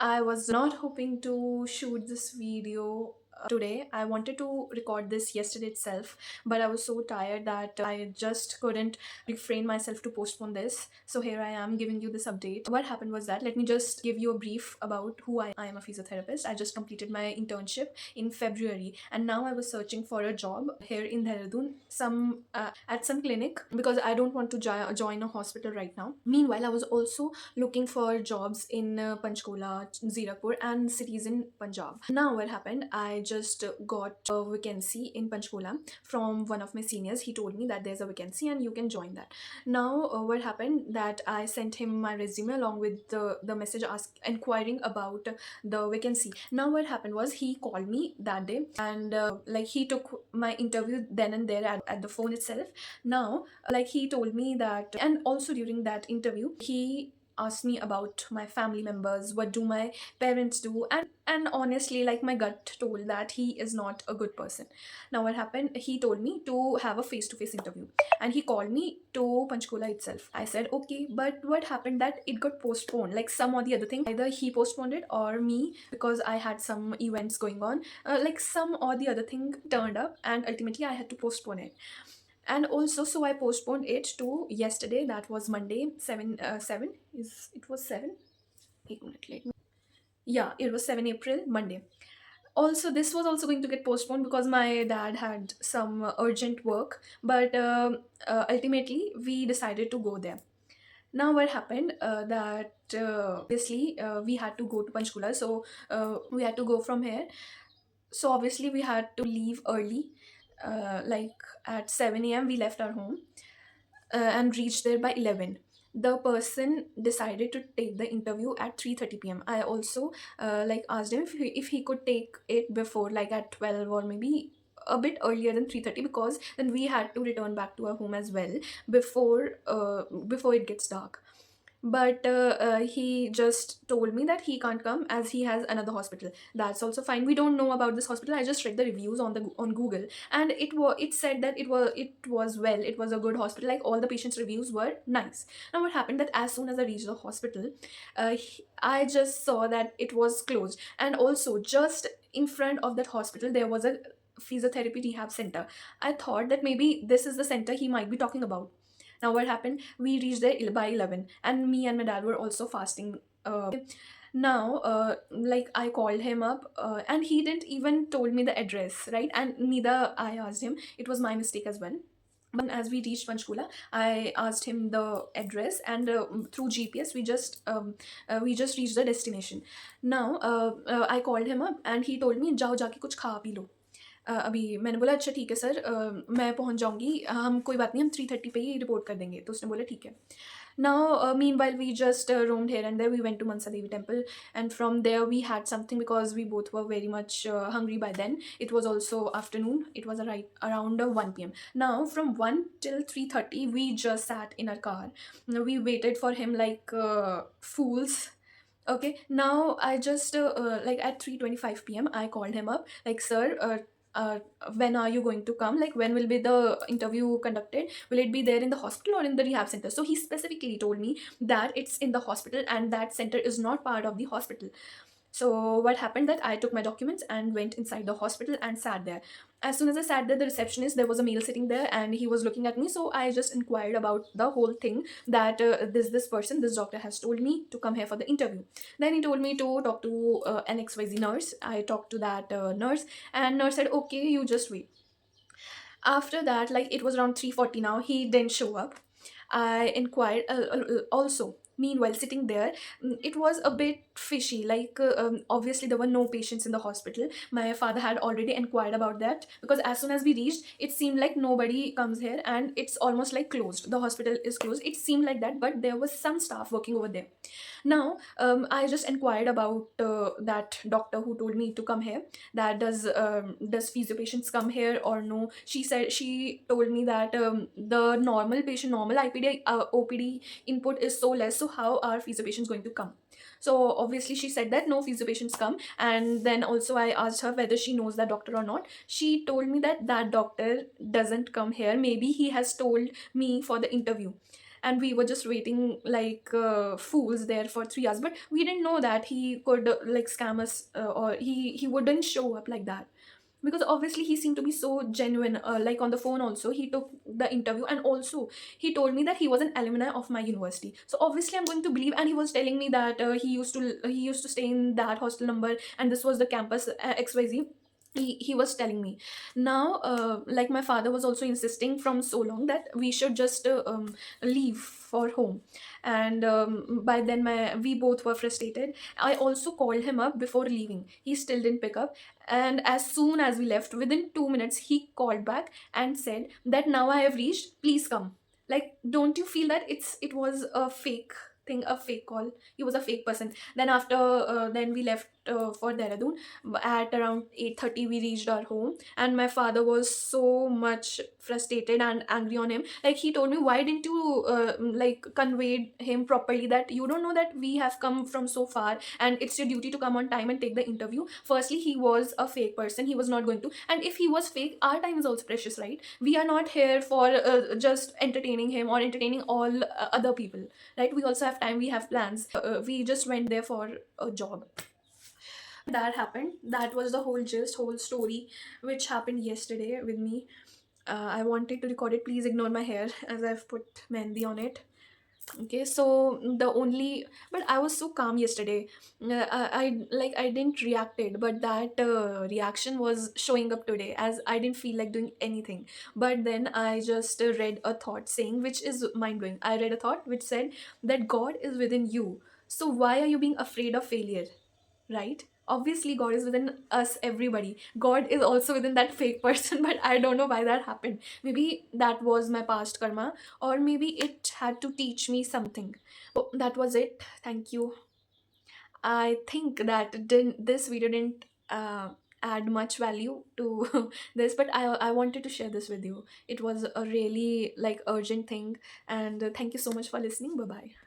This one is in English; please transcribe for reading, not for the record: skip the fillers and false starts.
I was not hoping to shoot this video today. I wanted to record this yesterday itself, but I was so tired that I just couldn't refrain myself to postpone this. So here I am giving you this update. What happened was that, let me just give you a brief about who I am. A physiotherapist. I just completed my internship in February, and now I was searching for a job here in Dehradun, at some clinic, because I don't want to join a hospital right now. Meanwhile, I was also looking for jobs in Panchkula, Zirakpur, and cities in Punjab. Now, what happened? I just got a vacancy in Panchkula from one of my seniors. He told me that there's a vacancy and you can join that. Now, what happened? That I sent him my resume along with the message inquiring about the vacancy. Now, what happened was he called me that day, and like he took my interview then and there at the phone itself. Now, like he told me that, and also during that interview he asked me about my family members, what do my parents do, and honestly, like, my gut told that he is not a good person. Now, what happened? He told me to have a face-to-face interview, and he called me to Panchkula itself. I said okay, but what happened that it got postponed, like some or the other thing. Either he postponed it or me, because I had some events going on. Like some or the other thing turned up, and ultimately I had to postpone it. And also, so I postponed it to yesterday. That was Monday. 7 is it was 7. Wait a minute, yeah, it was 7 April, Monday. Also, this was also going to get postponed because my dad had some urgent work, but ultimately we decided to go there. Now, what happened, that obviously we had to go to Panchkula, so we had to go from here. So obviously we had to leave early, like at 7 a.m. we left our home, and reached there by 11. The person decided to take the interview at 3:30 p.m. I also like asked him if he could take it before, like at 12, or maybe a bit earlier than 3:30, because then we had to return back to our home as well before it gets dark. But he just told me that he can't come as he has another hospital. That's also fine. We don't know about this hospital. I just read the reviews on Google, and it said that it was a good hospital. Like, all the patients' reviews were nice. Now, what happened that as soon as I reached the hospital, I just saw that it was closed, and also just in front of that hospital there was a physiotherapy rehab center. I thought that maybe this is the center he might be talking about. Now, what happened? We reached there by 11, and me and my dad were also fasting. Now, like, I called him up, and he didn't even told me the address, right? And neither I asked him. It was my mistake as well. But as we reached Panchkula, I asked him the address, and through GPS we just reached the destination. Now, I called him up, and he told me, "जाओ जाके कुछ खा P low." अभी मैंने बोला अच्छा ठीक है सर, मैं पहुंच जाऊंगी, हम कोई बात नहीं, हम 3:30 पे ही रिपोर्ट कर देंगे. तो उसने बोला ठीक है. Now, meanwhile, we just roamed here and there. We went to Mansa Devi temple, and from there we had something because we both were very much hungry by then. It was also afternoon. It was around 1 p.m. Now, from 1 till 3:30, we just sat in our car. We waited for him like fools. Okay, now I just like at 3:25 p.m. I called him up, like, sir, uh, when are you going to come? Like, when will be the interview conducted? Will it be there in the hospital or in the rehab center? So he specifically told me that it's in the hospital, and that center is not part of the hospital. So what happened that I took my documents and went inside the hospital and sat there. As soon as I sat there, the receptionist, there was a male sitting there, and he was looking at me. So I just inquired about the whole thing, that this doctor has told me to come here for the interview. Then he told me to talk to an XYZ nurse. I talked to that nurse, and nurse said, okay, you just wait. After that, like, it was around 3:40 now, he didn't show up. I inquired also. Meanwhile, sitting there, it was a bit fishy. Like, obviously, there were no patients in the hospital. My father had already inquired about that, because as soon as we reached, it seemed like nobody comes here and it's almost like closed. The hospital is closed. It seemed like that, but there was some staff working over there. Now, I just inquired about that doctor who told me to come here. That does physio patients come here or no? She told me that the normal IPD OPD input is so less. So how are physio patients going to come? So obviously she said that no physio patients come. And then also I asked her whether she knows that doctor or not. She told me that that doctor doesn't come here. Maybe he has told me for the interview. and we were just waiting like fools there for 3 hours. But we didn't know that he could like scam us, or he wouldn't show up like that, because obviously he seemed to be so genuine. Like on the phone also he took the interview, and also he told me that he was an alumni of my university, so obviously I'm going to believe. And he was telling me that he used to stay in that hostel number, and this was the campus XYZ. He was telling me. Now like my father was also insisting from so long that we should just leave for home. And by then we both were frustrated. I also called him up before leaving. He still didn't pick up. And as soon as we left, within 2 minutes he called back and said that now I have reached, please come. Like, don't you feel that it was a fake thing, a fake call? He was a fake person. Then after then we left for Dehradun. At around 8:30 we reached our home, and my father was so much frustrated and angry on him. Like, he told me, why didn't you like convey him properly that you don't know that we have come from so far and it's your duty to come on time and take the interview? Firstly, he was a fake person, he was not going to. And if he was fake, our time is also precious, right? We are not here for just entertaining him or entertaining all other people, right? We also have time, we have plans. We just went there for a job. That happened. That was the whole gist, whole story, which happened yesterday with me. I wanted to record it. Please ignore my hair as I've put mehndi on it. Okay, so the only, but I was so calm yesterday. I didn't reacted, but that reaction was showing up today as I didn't feel like doing anything. But then I just read a thought saying, which is mind blowing. I read a thought which said that God is within you. So why are you being afraid of failure? Right? Obviously, God is within us, everybody. God is also within that fake person, but I don't know why that happened. Maybe that was my past karma, or maybe it had to teach me something. So that was it. Thank you. I think that this video didn't add much value to this, but I wanted to share this with you. It was a really like urgent thing, and thank you so much for listening. Bye bye.